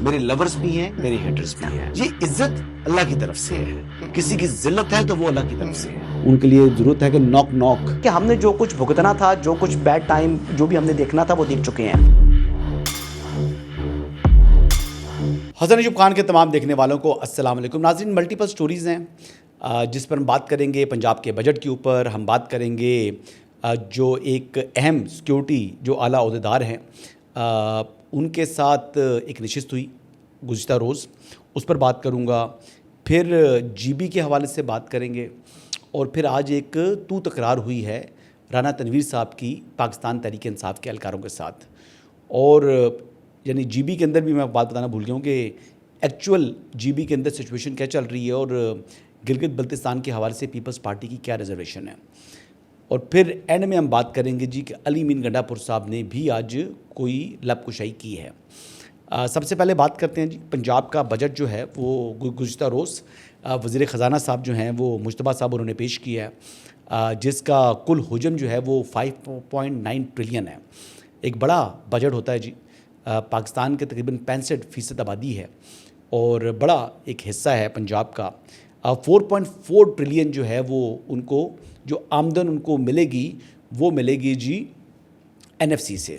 میرے لورز بھی ہیں، میرے ہیٹرز بھی ہیں. یہ عزت اللہ کی طرف سے ہے. کسی کی ذلت ہے تو وہ اللہ کی طرف سے ہے. ان کے لیے ضرورت ہے کہ نوک نوک کہ ہم نے جو کچھ بھگتنا تھا، جو کچھ بیڈ ٹائم جو بھی ہم نے دیکھنا تھا وہ دیکھ چکے ہیں. حسن ایوب خان کے تمام دیکھنے والوں کو السلام علیکم. ناظرین، ملٹیپل سٹوریز ہیں جس پر ہم بات کریں گے. پنجاب کے بجٹ کے اوپر ہم بات کریں گے. جو ایک اہم سیکیورٹی جو اعلیٰ عہدیدار ہیں ان کے ساتھ ایک نشست ہوئی گزشتہ روز، اس پر بات کروں گا. پھر جی بی کے حوالے سے بات کریں گے. اور پھر آج ایک تکرار ہوئی ہے رانا تنویر صاحب کی پاکستان تحریک انصاف کے اہلکاروں کے ساتھ. اور یعنی جی بی کے اندر بھی میں بات بتانا بھول گیا ہوں کہ ایکچول جی بی کے اندر سچویشن کیا چل رہی ہے اور گلگت بلتستان کے حوالے سے پیپلز پارٹی کی کیا ریزرویشن ہے. اور پھر اینڈ میں ہم بات کریں گے کہ علی مین گنڈا پور صاحب نے بھی آج کوئی لب کشائی کی ہے. سب سے پہلے بات کرتے ہیں پنجاب کا بجٹ جو ہے وہ گزشتہ روز وزیر خزانہ صاحب جو ہیں وہ مجتبیٰ صاحب انہوں نے پیش کیا ہے، جس کا کل حجم جو ہے وہ 5.9 ٹریلین ہے. ایک بڑا بجٹ ہوتا ہے پاکستان کے تقریباً 65% آبادی ہے اور بڑا ایک حصہ ہے پنجاب کا. 4.4 ٹریلین جو ہے وہ ان کو جو آمدن ان کو ملے گی وہ ملے گی این ایف سی سے.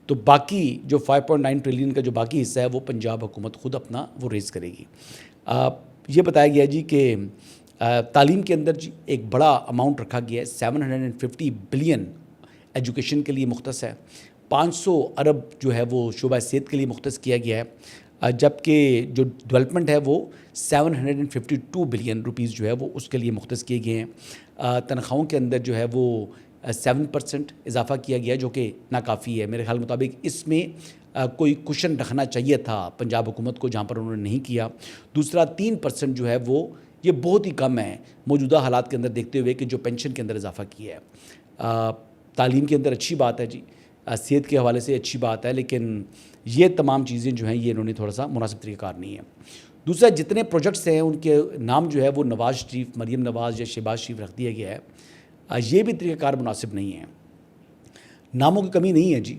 تو باقی جو 5.9 ٹریلین کا جو باقی حصہ ہے وہ پنجاب حکومت خود اپنا وہ ریز کرے گی. یہ بتایا گیا کہ تعلیم کے اندر ایک بڑا اماؤنٹ رکھا گیا ہے. 750 بلین ایجوکیشن کے لیے مختص ہے. 500 ارب جو ہے وہ شعبہ صحت کے لیے مختص کیا گیا ہے، جبکہ جو ڈیولپمنٹ ہے وہ 752 بلین روپیز جو ہے وہ اس کے لیے مختص کیے گئے ہیں. تنخواہوں کے اندر جو ہے وہ 7% اضافہ کیا گیا جو کہ ناکافی ہے. میرے خیال مطابق اس میں کوئی کوشن رکھنا چاہیے تھا پنجاب حکومت کو، جہاں پر انہوں نے نہیں کیا. دوسرا 3% جو ہے وہ یہ بہت ہی کم ہے موجودہ حالات کے اندر دیکھتے ہوئے کہ جو پینشن کے اندر اضافہ کیا ہے. تعلیم کے اندر اچھی بات ہے صحت کے حوالے سے اچھی بات ہے، لیکن یہ تمام چیزیں جو ہیں یہ انہوں نے تھوڑا سا مناسب طریقہ کار نہیں ہے. دوسرا جتنے پروجیکٹس ہیں ان کے نام جو ہے وہ نواز شریف، مریم نواز یا شہباز شریف رکھ دیا گیا ہے. یہ بھی طریقہ کار مناسب نہیں ہے. ناموں کی کمی نہیں ہے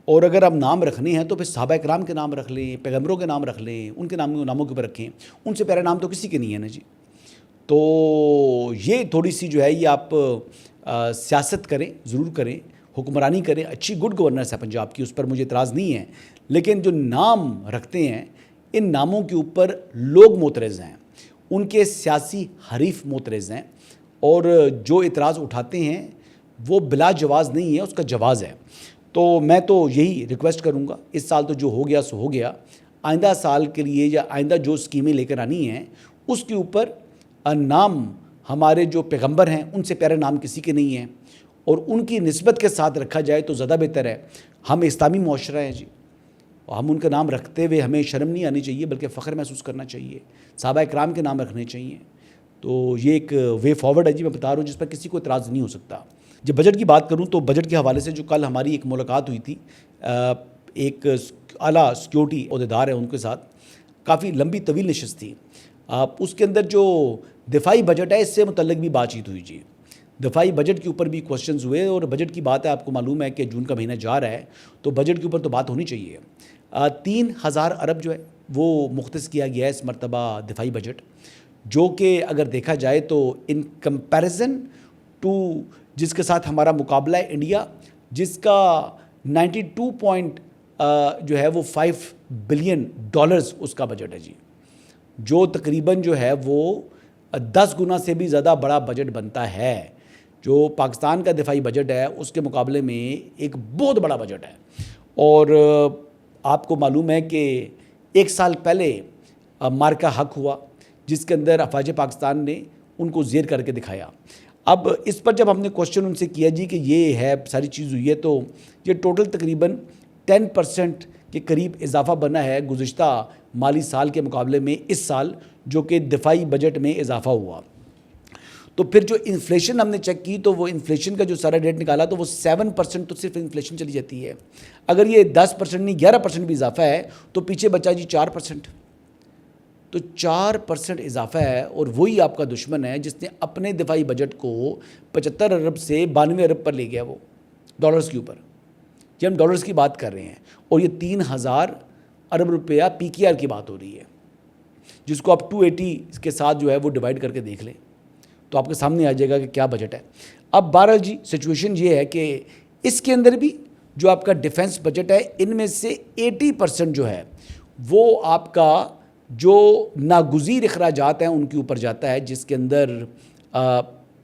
اور اگر آپ نام رکھنے ہیں تو پھر صحابہ کرام کے نام رکھ لیں، پیغمبروں کے نام رکھ لیں، ان کے ناموں کے اوپر رکھیں. ان سے پیارا نام تو کسی کے نہیں ہے تو یہ تھوڑی سی جو ہے یہ آپ سیاست کریں، ضرور کریں، حکمرانی کریں، اچھی گڈ گورننس ہے پنجاب کی، اس پر مجھے اعتراض نہیں ہے. لیکن جو نام رکھتے ہیں ان ناموں کے اوپر لوگ معترض ہیں، ان کے سیاسی حریف معترض ہیں، اور جو اعتراض اٹھاتے ہیں وہ بلا جواز نہیں ہے، اس کا جواز ہے. تو میں تو یہی ریکویسٹ کروں گا، اس سال تو جو ہو گیا سو ہو گیا. آئندہ سال کے لیے یا آئندہ جو اسکیمیں لے کر آنی ہیں اس کے اوپر نام ہمارے جو پیغمبر ہیں ان سے پیارے نام کسی کے نہیں ہیں اور ان کی نسبت کے ساتھ رکھا جائے تو زیادہ بہتر ہے. ہم اسلامی معاشرہ ہیں اور ہم ان کا نام رکھتے ہوئے ہمیں شرم نہیں آنی چاہیے بلکہ فخر محسوس کرنا چاہیے. صحابہ اکرام کے نام رکھنے چاہیے. تو یہ ایک وے فارورڈ ہے میں بتا رہا ہوں جس پر کسی کو اعتراض نہیں ہو سکتا. جب بجٹ کی بات کروں تو بجٹ کے حوالے سے جو کل ہماری ایک ملاقات ہوئی تھی ایک اعلیٰ سیکیورٹی عہدیدار ہیں ان کے ساتھ، کافی لمبی طویل نشست تھی. اس کے اندر جو دفاعی بجٹ ہے اس سے متعلق بھی بات چیت ہوئی دفاعی بجٹ کے اوپر بھی کوشچنز ہوئے. اور بجٹ کی بات ہے، آپ کو معلوم ہے کہ جون کا مہینہ جا رہا ہے تو بجٹ کے اوپر تو بات ہونی چاہیے. 3000 ارب جو ہے وہ مختص کیا گیا ہے اس مرتبہ دفاعی بجٹ، جو کہ اگر دیکھا جائے تو ان کمپیریزن ٹو جس کے ساتھ ہمارا مقابلہ ہے انڈیا، جس کا 92 جو ہے وہ 5 بلین ڈالرز اس کا بجٹ ہے جو تقریباً جو ہے وہ 10 گنا سے بھی زیادہ بڑا بجٹ بنتا ہے. جو پاکستان کا دفاعی بجٹ ہے اس کے مقابلے میں ایک بہت بڑا بجٹ ہے. اور آپ کو معلوم ہے کہ ایک سال پہلے مارکا حق ہوا جس کے اندر افواج پاکستان نے ان کو زیر کر کے دکھایا. اب اس پر جب ہم نے کوشچن ان سے کیا کہ یہ ہے ساری چیز ہوئی ہے تو یہ ٹوٹل تقریباً 10% کے قریب اضافہ بنا ہے گزشتہ مالی سال کے مقابلے میں اس سال، جو کہ دفاعی بجٹ میں اضافہ ہوا. تو پھر جو انفلیشن ہم نے چیک کی تو وہ انفلیشن کا جو سارا ریٹ نکالا تو وہ 7% تو صرف انفلیشن چلی جاتی ہے. اگر یہ 10% نہیں 11% بھی اضافہ ہے تو پیچھے بچا 4%. تو 4% اضافہ ہے اور وہی آپ کا دشمن ہے جس نے اپنے دفاعی بجٹ کو 75 ارب سے 92 ارب پر لے گیا وہ ڈالرز کے اوپر. یہ ہم ڈالرز کی بات کر رہے ہیں اور یہ 3000 ارب روپیہ PKR کی بات ہو رہی ہے، جس کو آپ 280 کے ساتھ جو ہے وہ ڈیوائڈ کر کے دیکھ لیں تو آپ کے سامنے آ جائے گا کہ کیا بجٹ ہے۔ اب بہرحال جی سچویشن یہ ہے کہ اس کے اندر بھی جو آپ کا ڈیفنس بجٹ ہے ان میں سے 80% جو ہے وہ آپ کا جو ناگزیر اخراجات ہیں ان کے اوپر جاتا ہے، جس کے اندر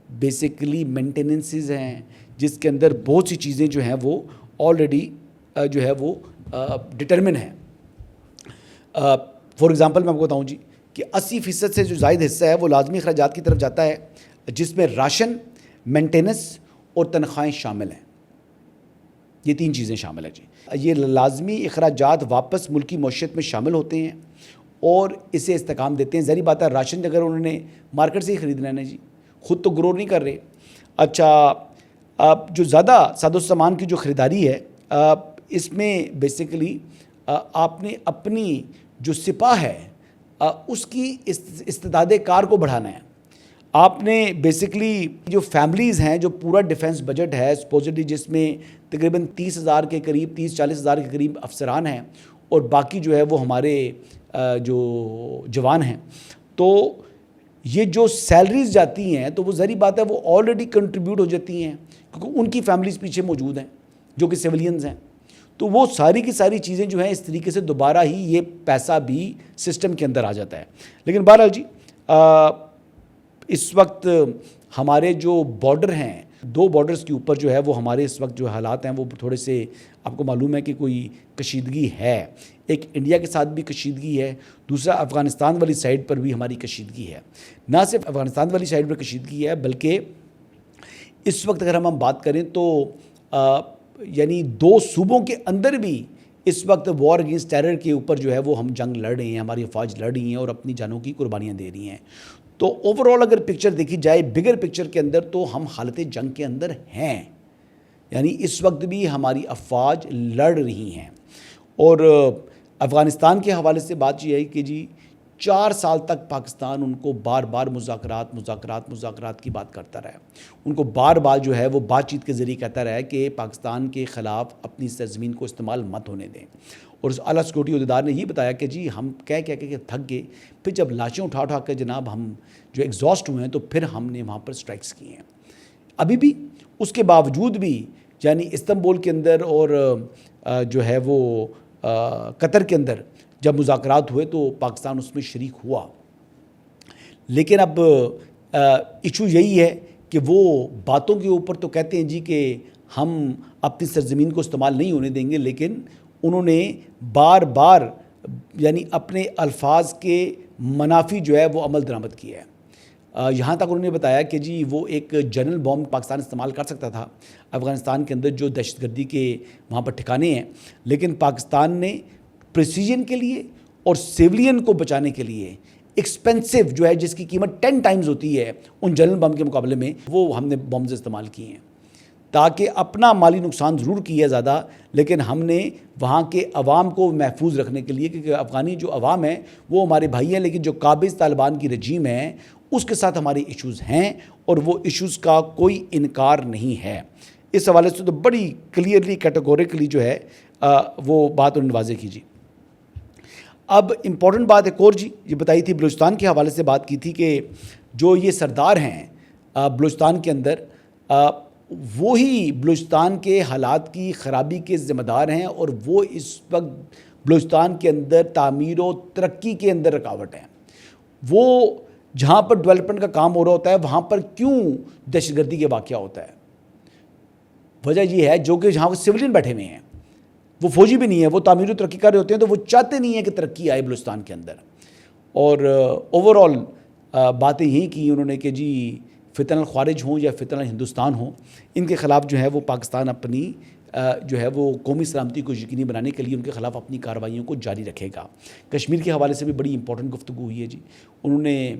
بیسیکلی مینٹیننسز ہیں، جس کے اندر بہت سی چیزیں جو ہیں وہ آلریڈی جو ہے وہ ڈٹرمن ہیں۔ فار ایگزامپل میں آپ کو بتاؤں جی کہ 80% سے جو زائد حصہ ہے وہ لازمی اخراجات کی طرف جاتا ہے، جس میں راشن، مینٹیننس اور تنخواہیں شامل ہیں۔ یہ 3 چیزیں شامل ہیں جی۔ یہ لازمی اخراجات واپس ملکی معیشت میں شامل ہوتے ہیں اور اسے استحکام دیتے ہیں۔ ظاہری بات ہے راشن اگر انہوں نے مارکیٹ سے ہی خریدنا ہے نا جی، خود تو گرو نہیں کر رہے۔ اچھا، جو زیادہ ساز و سامان کی جو خریداری ہے اس میں بیسیکلی آپ نے اپنی جو سپاہ ہے اس کی استعداد کار کو بڑھانا ہے۔ آپ نے بیسیکلی جو فیملیز ہیں، جو پورا ڈیفنس بجٹ ہے سپوزٹلی جس میں تقریباً 30,000 کے قریب 30-40,000 کے قریب افسران ہیں اور باقی جو ہے وہ ہمارے جو جوان ہیں، تو یہ جو سیلریز جاتی ہیں تو وہ ظاہری بات ہے وہ آلریڈی کنٹریبیوٹ ہو جاتی ہیں کیونکہ ان کی فیملیز پیچھے موجود ہیں جو کہ سیولینز ہیں، تو وہ ساری کی ساری چیزیں جو ہیں اس طریقے سے دوبارہ ہی یہ پیسہ بھی سسٹم کے اندر آ جاتا ہے۔ لیکن بہرحال جی اس وقت ہمارے جو بارڈر ہیں، 2 بارڈرز کے اوپر جو ہے وہ ہمارے اس وقت جو حالات ہیں وہ تھوڑے سے آپ کو معلوم ہے کہ کوئی کشیدگی ہے۔ ایک انڈیا کے ساتھ بھی کشیدگی ہے، دوسرا افغانستان والی سائڈ پر بھی ہماری کشیدگی ہے۔ نہ صرف افغانستان والی سائڈ پر کشیدگی ہے بلکہ اس وقت اگر ہم بات کریں تو یعنی 2 صوبوں کے اندر بھی اس وقت وار اگینسٹ ٹیرر کے اوپر جو ہے وہ ہم جنگ لڑ رہے ہیں، ہماری افواج لڑ رہی ہیں اور اپنی جانوں کی قربانیاں دے رہی ہیں۔ تو اوورآل اگر پکچر دیکھی جائے بگر پکچر کے اندر تو ہم حالت جنگ کے اندر ہیں، یعنی اس وقت بھی ہماری افواج لڑ رہی ہیں۔ اور افغانستان کے حوالے سے بات یہ ہے کہ جی 4 سال تک پاکستان ان کو بار بار مذاکرات کی بات کرتا رہا ہے، ان کو بار بار جو ہے وہ بات چیت کے ذریعے کہتا رہا ہے کہ پاکستان کے خلاف اپنی سرزمین کو استعمال مت ہونے دیں، اور اس اعلیٰ سیکورٹی عہدیدار نے یہ بتایا کہ جی ہم کہہ کے تھک گئے، پھر جب لاشیں اٹھا کے جناب ہم جو ایگزاسٹ ہوئے ہیں تو پھر ہم نے وہاں پر سٹرائکس کی ہیں۔ ابھی بھی اس کے باوجود بھی یعنی استنبول کے اندر اور جو ہے وہ قطر کے اندر جب مذاکرات ہوئے تو پاکستان اس میں شریک ہوا، لیکن اب ایشو یہی ہے کہ وہ باتوں کے اوپر تو کہتے ہیں جی کہ ہم اپنی سرزمین کو استعمال نہیں ہونے دیں گے، لیکن انہوں نے بار بار یعنی اپنے الفاظ کے منافی جو ہے وہ عمل درآمد کیا ہے۔ یہاں تک انہوں نے بتایا کہ جی وہ ایک جنرل بوم پاکستان استعمال کر سکتا تھا افغانستان کے اندر جو دہشت گردی کے وہاں پر ٹھکانے ہیں، لیکن پاکستان نے پریسیجن کے لیے اور سیولین کو بچانے کے لیے ایکسپینسو جو ہے جس کی قیمت 10 ٹائمز ہوتی ہے ان جنرل بم کے مقابلے میں، وہ ہم نے بمز استعمال کیے ہیں تاکہ اپنا مالی نقصان ضرور کیا زیادہ، لیکن ہم نے وہاں کے عوام کو محفوظ رکھنے کے لیے، کیونکہ افغانی جو عوام ہے وہ ہمارے بھائی ہیں، لیکن جو قابض طالبان کی رجیم ہے اس کے ساتھ ہمارے ایشوز ہیں اور وہ ایشوز کا کوئی انکار نہیں ہے۔ اس حوالے سے تو بڑی کلیئرلی کیٹیگوریکلی جو ہے وہ بات انہوں نے واضح کیجیے۔ اب امپورٹنٹ بات ایک اور جی یہ بتائی تھی، بلوچستان کے حوالے سے بات کی تھی کہ جو یہ سردار ہیں بلوچستان کے اندر وہی بلوچستان کے حالات کی خرابی کے ذمہ دار ہیں اور وہ اس وقت بلوچستان کے اندر تعمیر و ترقی کے اندر رکاوٹ ہیں۔ وہ جہاں پر ڈیولپمنٹ کا کام ہو رہا ہوتا ہے وہاں پر کیوں دہشت گردی کے واقعہ ہوتا ہے؟ وجہ یہ ہے جو کہ جہاں وہ سویلین بیٹھے ہوئے ہیں، وہ فوجی بھی نہیں ہے، وہ تعمیر و ترقی کر رہے ہوتے ہیں، تو وہ چاہتے نہیں ہیں کہ ترقی آئے بلوچستان کے اندر۔ اور اوورآل باتیں یہی کی انہوں نے کہ جی فتن الخوارج ہوں یا فتن الہندوستان ہوں، ان کے خلاف جو ہے وہ پاکستان اپنی جو ہے وہ قومی سلامتی کو یقینی بنانے کے لیے ان کے خلاف اپنی کارروائیوں کو جاری رکھے گا۔ کشمیر کے حوالے سے بھی بڑی امپورٹنٹ گفتگو ہوئی ہے جی۔ انہوں نے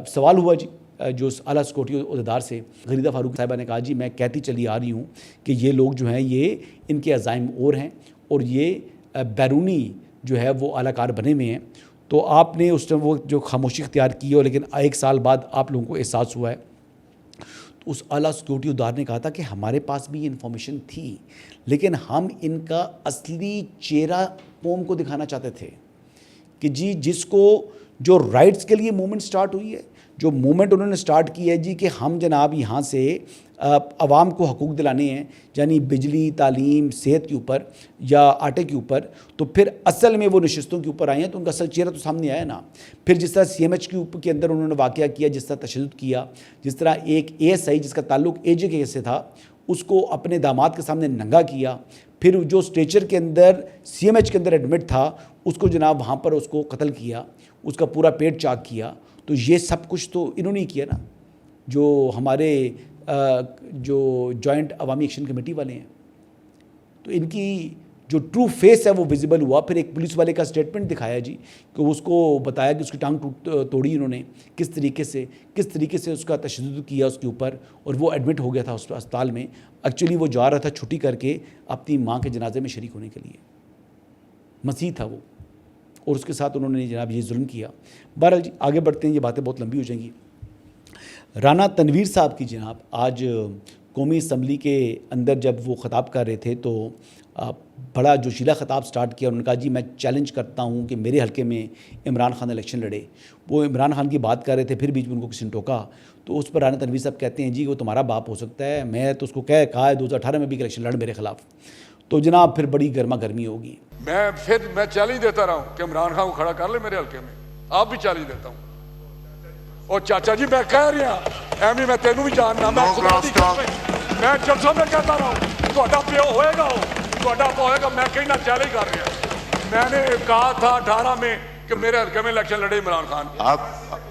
سوال ہوا جی جو اعلیٰ سیکورٹی عہدیدار سے، غریدہ فاروق صاحبہ نے کہا جی میں کہتی چلی آ رہی ہوں کہ یہ لوگ جو ہیں یہ ان کے عزائم اور ہیں اور یہ بیرونی جو ہے وہ اعلیٰ کار بنے ہوئے ہیں، تو آپ نے اس ٹائم وہ جو خاموشی اختیار کی ہے، لیکن 1 سال بعد آپ لوگوں کو احساس ہوا ہے، تو اس اعلیٰ سیکورٹی ادار نے کہا تھا کہ ہمارے پاس بھی یہ انفارمیشن تھی، لیکن ہم ان کا اصلی چہرہ قوم کو دکھانا چاہتے تھے کہ جی جس کو جو رائٹس کے لیے موومنٹ سٹارٹ ہوئی ہے، جو موومنٹ انہوں نے سٹارٹ کی ہے جی کہ ہم جناب یہاں سے عوام کو حقوق دلانے ہیں، یعنی بجلی، تعلیم، صحت کے اوپر یا آٹے کے اوپر، تو پھر اصل میں وہ نشستوں کے اوپر آئے ہیں تو ان کا اصل چہرہ تو سامنے آیا نا۔ پھر جس طرح سی ایم ایچ کے اندر انہوں نے واقعہ کیا، جس طرح تشدد کیا، جس طرح ایک اے ایس آئی جس کا تعلق اے جے کے سے تھا اس کو اپنے داماد کے سامنے ننگا کیا، پھر جو اسٹریچر کے اندر سی ایم ایچ کے اندر ایڈمٹ تھا اس کو جناب وہاں پر اس کو قتل کیا، اس کا پورا پیٹ چاک کیا، تو یہ سب کچھ تو انہوں نے ہی کیا نا، جو ہمارے جو جوائنٹ عوامی ایکشن کمیٹی والے ہیں۔ تو ان کی جو ٹرو فیس ہے وہ ویزیبل ہوا۔ پھر ایک پولیس والے کا سٹیٹمنٹ دکھایا جی کہ اس کو بتایا کہ اس کی ٹانگ توڑی انہوں نے کس طریقے سے اس کا تشدد کیا اس کے اوپر، اور وہ ایڈمٹ ہو گیا تھا اس اسپتال میں۔ ایکچولی وہ جا رہا تھا چھٹی کر کے اپنی ماں کے جنازے میں شریک ہونے کے لیے، مسیح تھا وہ، اور اس کے ساتھ انہوں نے جناب یہ ظلم کیا۔ بہرحال جی آگے بڑھتے ہیں، یہ باتیں بہت لمبی ہو جائیں گی۔ رانا تنویر صاحب کی جناب آج قومی اسمبلی کے اندر جب وہ خطاب کر رہے تھے تو بڑا جوشیلا خطاب سٹارٹ کیا، انہوں نے کہا جی میں چیلنج کرتا ہوں کہ میرے حلقے میں عمران خان الیکشن لڑے۔ وہ عمران خان کی بات کر رہے تھے، پھر بیچ میں ان کو کسی نے ٹوکا، تو اس پر رانا تنویر صاحب کہتے ہیں جی وہ تمہارا باپ ہو سکتا ہے، میں تو اس کو کہا ہے 2018 میں بھی الیکشن لڑ میرے خلاف، تو جناب پھر بڑی گرما گرمی ہوگی۔ میں چیلنج دیتا رہا ہوں کہ عمران خان کو کھڑا کر لے میرے حلقے میں، آپ بھی چیلنج دیتا ہوں۔ اور چاچا جی میں کہہ رہا ایمی میں تینوں بھی جاننا، میں جلسوں میں کہتا رہا ہوں تہاڈا پیو ہوئے گا، تہاڈا پیو ہوئے گا، میں کہنا چیلنج کر رہا۔ میں نے کہا تھا 18 میں کہ میرے حلقے میں الیکشن لڑے عمران خان۔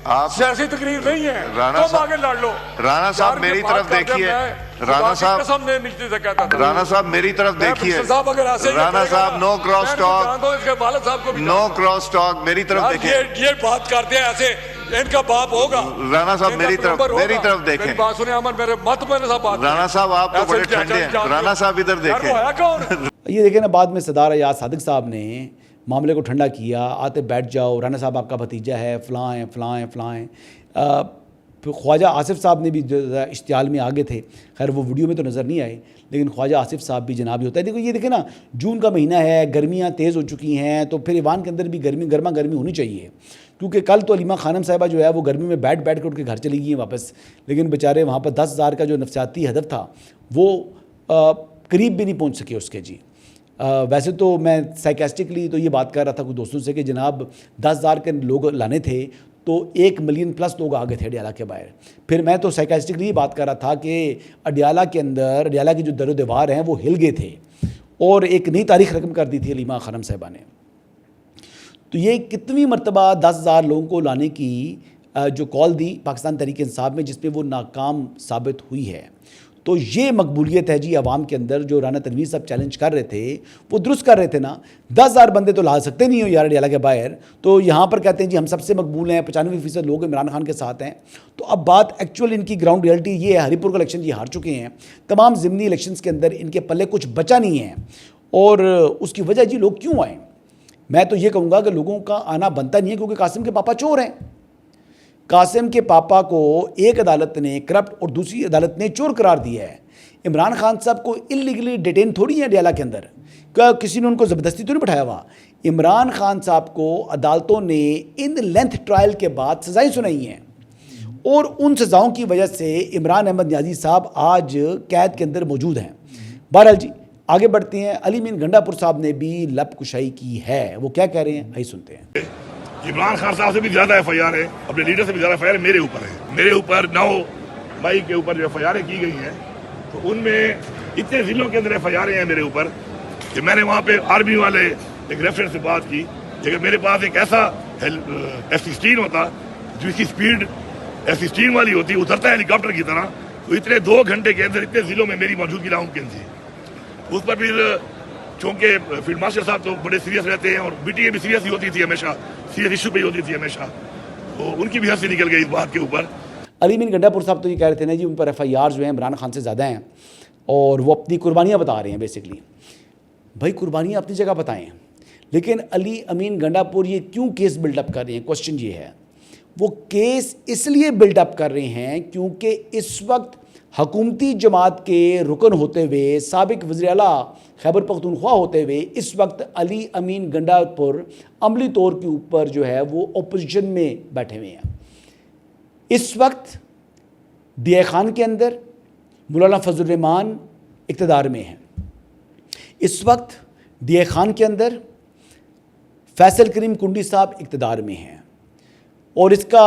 آپ سیاسی تقریر نہیں ہے، تم آگے لڑ لو۔ رانا صاحب میری طرف دیکھیے، رانا صاحب رانا صاحب میری طرف دیکھیے، رانا صاحب نو کراس ٹاک، نو کراس ٹاک، میری طرف دیکھیے۔ یہ بات کرتے ہیں ایسے ان کا باپ ہوگا۔ رانا صاحب میری طرف دیکھیں، بات سنیں عمر، میرے مت میں صاحب بات۔ رانا صاحب آپ تو بڑے ٹھنڈے ہیں، رانا صاحب ادھر دیکھیں۔ یہ دیکھیں نا، بعد میں صدر ایاز صادق صاحب نے معاملے کو ٹھنڈا کیا، آتے بیٹھ جاؤ، رانا صاحب آپ کا بھتیجا ہے، فلاں ہیں فلاں ہیں فلاں ہیں۔ پھر خواجہ آصف صاحب نے بھی اشتعال میں آگے تھے، خیر وہ ویڈیو میں تو نظر نہیں آئے، لیکن خواجہ آصف صاحب بھی جناب ہی ہوتا ہے۔ دیکھو یہ دیکھیں نا، جون کا مہینہ ہے، گرمیاں تیز ہو چکی ہیں، تو پھر ایوان کے اندر بھی گرما گرمی ہونی چاہیے، کیونکہ کل تو علیمہ خانم صاحبہ جو ہے وہ گرمی میں بیٹھ کے اٹھ کے گھر چلی گئی ہیں واپس، لیکن بیچارے وہاں پر 10,000 کا جو نفسیاتی ہدف تھا وہ قریب بھی نہیں پہنچ سکے اس کے جی۔ ویسے تو میں سائیکاسٹکلی تو یہ بات کر رہا تھا کچھ دوستوں سے کہ جناب 10,000 کے لوگ لانے تھے تو 1 ملین پلس لوگ آگے تھے اڈیالہ کے باہر۔ پھر میں تو سائیکاسٹکلی یہ بات کر رہا تھا کہ اڈیالہ کے اندر، اڈیالہ کی جو در و دیوار ہیں وہ ہل گئے تھے، اور ایک نئی تاریخ رقم کر دی تھی علیمہ خانم صاحبہ نے۔ تو یہ کتنی مرتبہ 10,000 لوگوں کو لانے کی جو کال دی پاکستان تحریک انصاف میں، جس پہ وہ ناکام ثابت ہوئی ہے۔ تو یہ مقبولیت ہے جی عوام کے اندر، جو رانا تنویر صاحب چیلنج کر رہے تھے وہ درست کر رہے تھے نا۔ 10,000 بندے تو لا سکتے نہیں ہو یار اڈیالہ کے باہر، تو یہاں پر کہتے ہیں جی ہم سب سے مقبول ہیں، 95% لوگ عمران خان کے ساتھ ہیں۔ تو اب بات ایکچوئل ان کی گراؤنڈ ریئلٹی یہ ہے، ہری پور کا الیکشن یہ ہار چکے ہیں، تمام ضمنی الیکشنز کے اندر ان کے پلے کچھ بچا نہیں ہے، اور اس کی وجہ جی لوگ کیوں آئیں؟ میں تو یہ کہوں گا کہ لوگوں کا آنا بنتا نہیں ہے، کیونکہ قاسم کے پاپا چور ہیں۔ قاسم کے پاپا کو ایک عدالت نے کرپٹ اور دوسری عدالت نے چور قرار دیا ہے۔ عمران خان صاحب کو انلیگلی ڈیٹین تھوڑی ہے اڈیالہ کے اندر، کیا کسی نے ان کو زبردستی تو نہیں بٹھایا ہوا؟ عمران خان صاحب کو عدالتوں نے ان لینتھ ٹرائل کے بعد سزائیں سنائی ہیں، اور ان سزاؤں کی وجہ سے عمران احمد نیازی صاحب آج قید کے اندر موجود ہیں۔ بہرحال جی آگے بڑھتے ہیں۔ علی امین گنڈا پور صاحب نے بھی لب کشائی کی ہے، وہ کیا کہہ رہے ہیں آئیے سنتے ہیں۔ عمران خان صاحب سے بھی زیادہ ایف آئی آر ہے، اپنے لیڈر سے بھی زیادہ ایف آئی آر میرے اوپر ہے۔ میرے اوپر 9 مئی کے اوپر جو ایف آئی آریں کی گئی ہیں، تو ان میں اتنے ضلعوں کے اندر ایف آئی آریں ہیں میرے اوپر کہ میں نے وہاں پہ آرمی والے ایک ریفرنس سے بات کی کہ اگر میرے پاس ایک ایسا F-16 ہوتا جس کی سپیڈ F-16 والی ہوتی، اترتا ہے ہیلی کاپٹر کی طرح، تو اتنے 2 گھنٹے کے اندر اتنے ضلعوں میں میری موجودگی ناممکن تھی۔ اس پر پھر چونکہ فیلڈ مارشل صاحب تو بڑے سیریس رہتے ہیں، اور بی ٹی اے بھی سیریس ہی ہوتی تھی ہمیشہ، سیریس ایشو پہ ہی ہوتی تھی ہمیشہ، تو ان کی بھی ہنسی نکل گئی اس بات کے اوپر۔ علی امین گنڈا پور صاحب تو یہ کہہ رہے تھے نا جی ان پر ایف آئی آر جو ہیں عمران خان سے زیادہ ہیں، اور وہ اپنی قربانیاں بتا رہے ہیں بیسکلی۔ بھائی قربانیاں اپنی جگہ بتائیں، لیکن علی امین گنڈا پور یہ کیوں کیس بلڈ اپ کر رہے ہیں؟ کوسچن یہ ہے، وہ کیس اس لیے بلڈ اپ کر رہے ہیں کیونکہ اس وقت حکومتی جماعت کے رکن ہوتے ہوئے، سابق وزیر اعلیٰ خیبر پختونخوا ہوتے ہوئے اس وقت علی امین گنڈا پور عملی طور کے اوپر جو ہے وہ اپوزیشن میں بیٹھے ہوئے ہیں۔ اس وقت ڈی اے خان کے اندر مولانا فضل الرحمان اقتدار میں ہیں، اس وقت ڈی اے خان کے اندر فیصل کریم کنڈی صاحب اقتدار میں ہیں، اور اس کا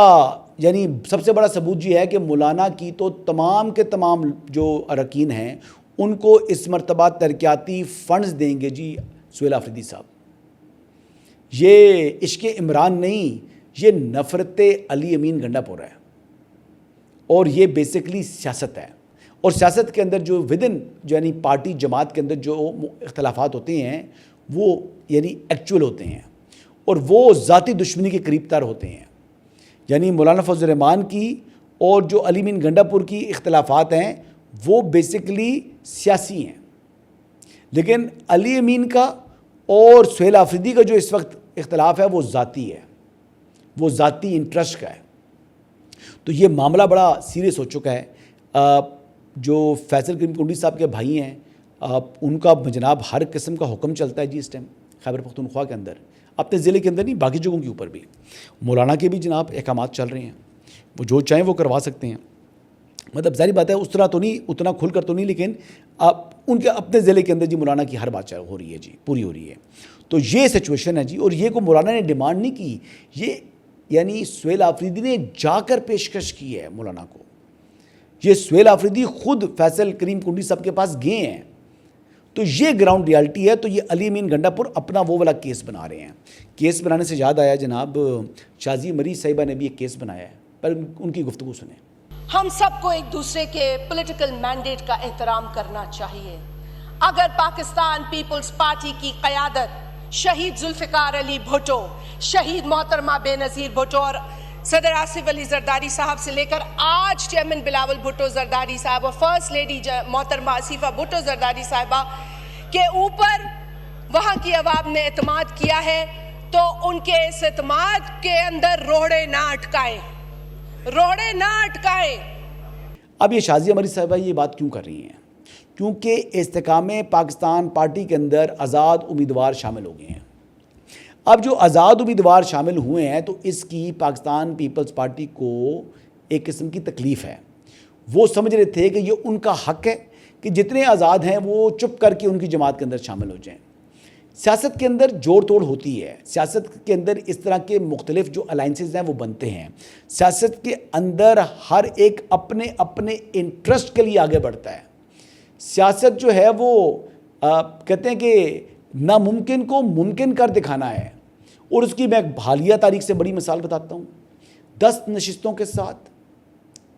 یعنی سب سے بڑا ثبوت یہ ہے کہ مولانا کی تو تمام کے تمام جو اراکین ہیں ان کو اس مرتبہ ترقیاتی فنڈز دیں گے جی سہیل آفریدی صاحب۔ یہ عشق عمران نہیں، یہ نفرت علی امین گنڈا پور ہے، اور یہ بیسکلی سیاست ہے، اور سیاست کے اندر جو ودن یعنی پارٹی جماعت کے اندر جو اختلافات ہوتے ہیں وہ یعنی ایکچول ہوتے ہیں، اور وہ ذاتی دشمنی کے قریب تر ہوتے ہیں۔ یعنی مولانا فضل الرحمان کی اور جو علی امین گنڈا پور کی اختلافات ہیں وہ بیسکلی سیاسی ہیں، لیکن علی امین کا اور سہیل آفریدی کا جو اس وقت اختلاف ہے وہ ذاتی ہے، وہ ذاتی انٹرسٹ کا ہے۔ تو یہ معاملہ بڑا سیریس ہو چکا ہے۔ جو فیصل کریم کنڈی صاحب کے بھائی ہیں ان کا جناب ہر قسم کا حکم چلتا ہے جی اس ٹائم خیبر پختونخوا کے اندر، اپنے ضلع کے اندر نہیں باقی جگہوں کے اوپر بھی۔ مولانا کے بھی جناب احکامات چل رہے ہیں، وہ جو چاہیں وہ کروا سکتے ہیں، مطلب ظاہری بات ہے اس طرح تو نہیں، اتنا کھل کر تو نہیں، لیکن ان کے اپنے ضلع کے اندر جی مولانا کی ہر بات ہو رہی ہے جی، پوری ہو رہی ہے۔ تو یہ سچویشن ہے جی، اور یہ کو مولانا نے ڈیمانڈ نہیں کی، یہ یعنی سہیل آفریدی نے جا کر پیشکش کی ہے مولانا کو۔ یہ سہیل آفریدی خود فیصل کریم کنڈی صاحب کے پاس گئے ہیں، تو یہ گراؤنڈ ریالٹی ہے۔ تو یہ علی امین گنڈا پور اپنا وہ والا کیس بنا رہے ہیں۔ کیس بنانے سے یاد آیا جناب شازیہ مری صاحبہ نے بھی ایک کیس بنایا ہے، پر ان کی گفتگو سنیں۔ ہم سب کو ایک دوسرے کے پولیٹیکل مینڈیٹ کا احترام کرنا چاہیے۔ اگر پاکستان پیپلز پارٹی کی قیادت شہید ذوالفقار علی بھٹو، شہید محترمہ بے نظیر بھٹو اور صدر آصف علی زرداری صاحب سے لے کر آج چیئرمین بلاول بھٹو زرداری صاحب اور فرسٹ لیڈی محترمہ آصفہ بھٹو زرداری صاحبہ کے اوپر وہاں کی عوام نے اعتماد کیا ہے، تو ان کے اس اعتماد کے اندر روڑے نہ اٹکائیں، روڑے نہ اٹکائیں۔ اب یہ شازیہ مری صاحبہ یہ بات کیوں کر رہی ہیں؟ کیونکہ استحکام پاکستان پارٹی کے اندر آزاد امیدوار شامل ہو گئے ہیں۔ اب جو آزاد امیدوار شامل ہوئے ہیں تو اس کی پاکستان پیپلز پارٹی کو ایک قسم کی تکلیف ہے۔ وہ سمجھ رہے تھے کہ یہ ان کا حق ہے کہ جتنے آزاد ہیں وہ چپ کر کے ان کی جماعت کے اندر شامل ہو جائیں۔ سیاست کے اندر جوڑ توڑ ہوتی ہے، سیاست کے اندر اس طرح کے مختلف جو الائنسز ہیں وہ بنتے ہیں، سیاست کے اندر ہر ایک اپنے اپنے انٹرسٹ کے لیے آگے بڑھتا ہے۔ سیاست جو ہے وہ کہتے ہیں کہ ناممکن کو ممکن کر دکھانا ہے، اور اس کی میں حالیہ تاریخ سے بڑی مثال بتاتا ہوں۔ 10 نشستوں کے ساتھ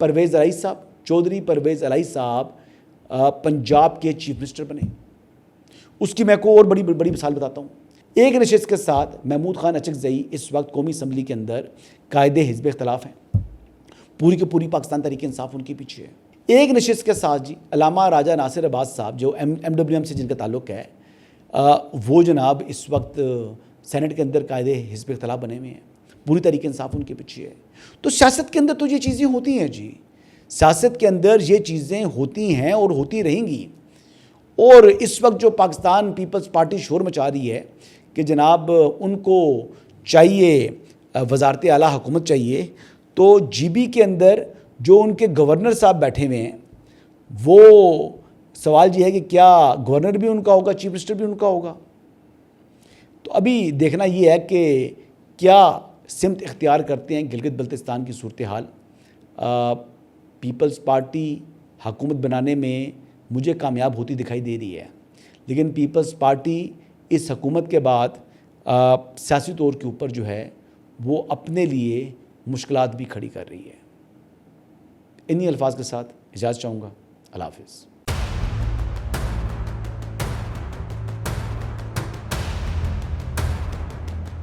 پرویز الہی صاحب، چودھری پرویز الہی صاحب پنجاب کے چیف منسٹر بنے۔ اس کی میں کو اور بڑی مثال بتاتا ہوں۔ ایک نشست کے ساتھ محمود خان اچکزئی اس وقت قومی اسمبلی کے اندر قائد حزب اختلاف ہیں، پوری کی پوری پاکستان تحریک انصاف ان کے پیچھے ہے۔ ایک نشست کے ساتھ جی علامہ راجہ ناصر عباس صاحب جو MWM سے جن کا تعلق ہے، وہ جناب اس وقت سینٹ کے اندر قائد حزب اختلاف بنے ہوئے ہیں، پوری تحریک انصاف ان کے پیچھے ہے۔ تو سیاست کے اندر تو یہ چیزیں ہوتی ہیں جی، سیاست کے اندر یہ چیزیں ہوتی ہیں اور ہوتی رہیں گی۔ اور اس وقت جو پاکستان پیپلز پارٹی شور مچا رہی ہے کہ جناب ان کو چاہیے وزارت اعلیٰ حکومت چاہیے، تو GB کے اندر جو ان کے گورنر صاحب بیٹھے ہوئے ہیں، وہ سوال یہ ہے کہ کیا گورنر بھی ان کا ہوگا، چیف منسٹر بھی ان کا ہوگا؟ تو ابھی دیکھنا یہ ہے کہ کیا سمت اختیار کرتے ہیں گلگت بلتستان کی صورتحال۔ پیپلز پارٹی حکومت بنانے میں مجھے کامیاب ہوتی دکھائی دے رہی ہے، لیکن پیپلز پارٹی اس حکومت کے بعد سیاسی طور کے اوپر جو ہے وہ اپنے لیے مشکلات بھی کھڑی کر رہی ہے۔ انہی الفاظ کے ساتھ اجازت چاہوں گا۔ اللہ حافظ۔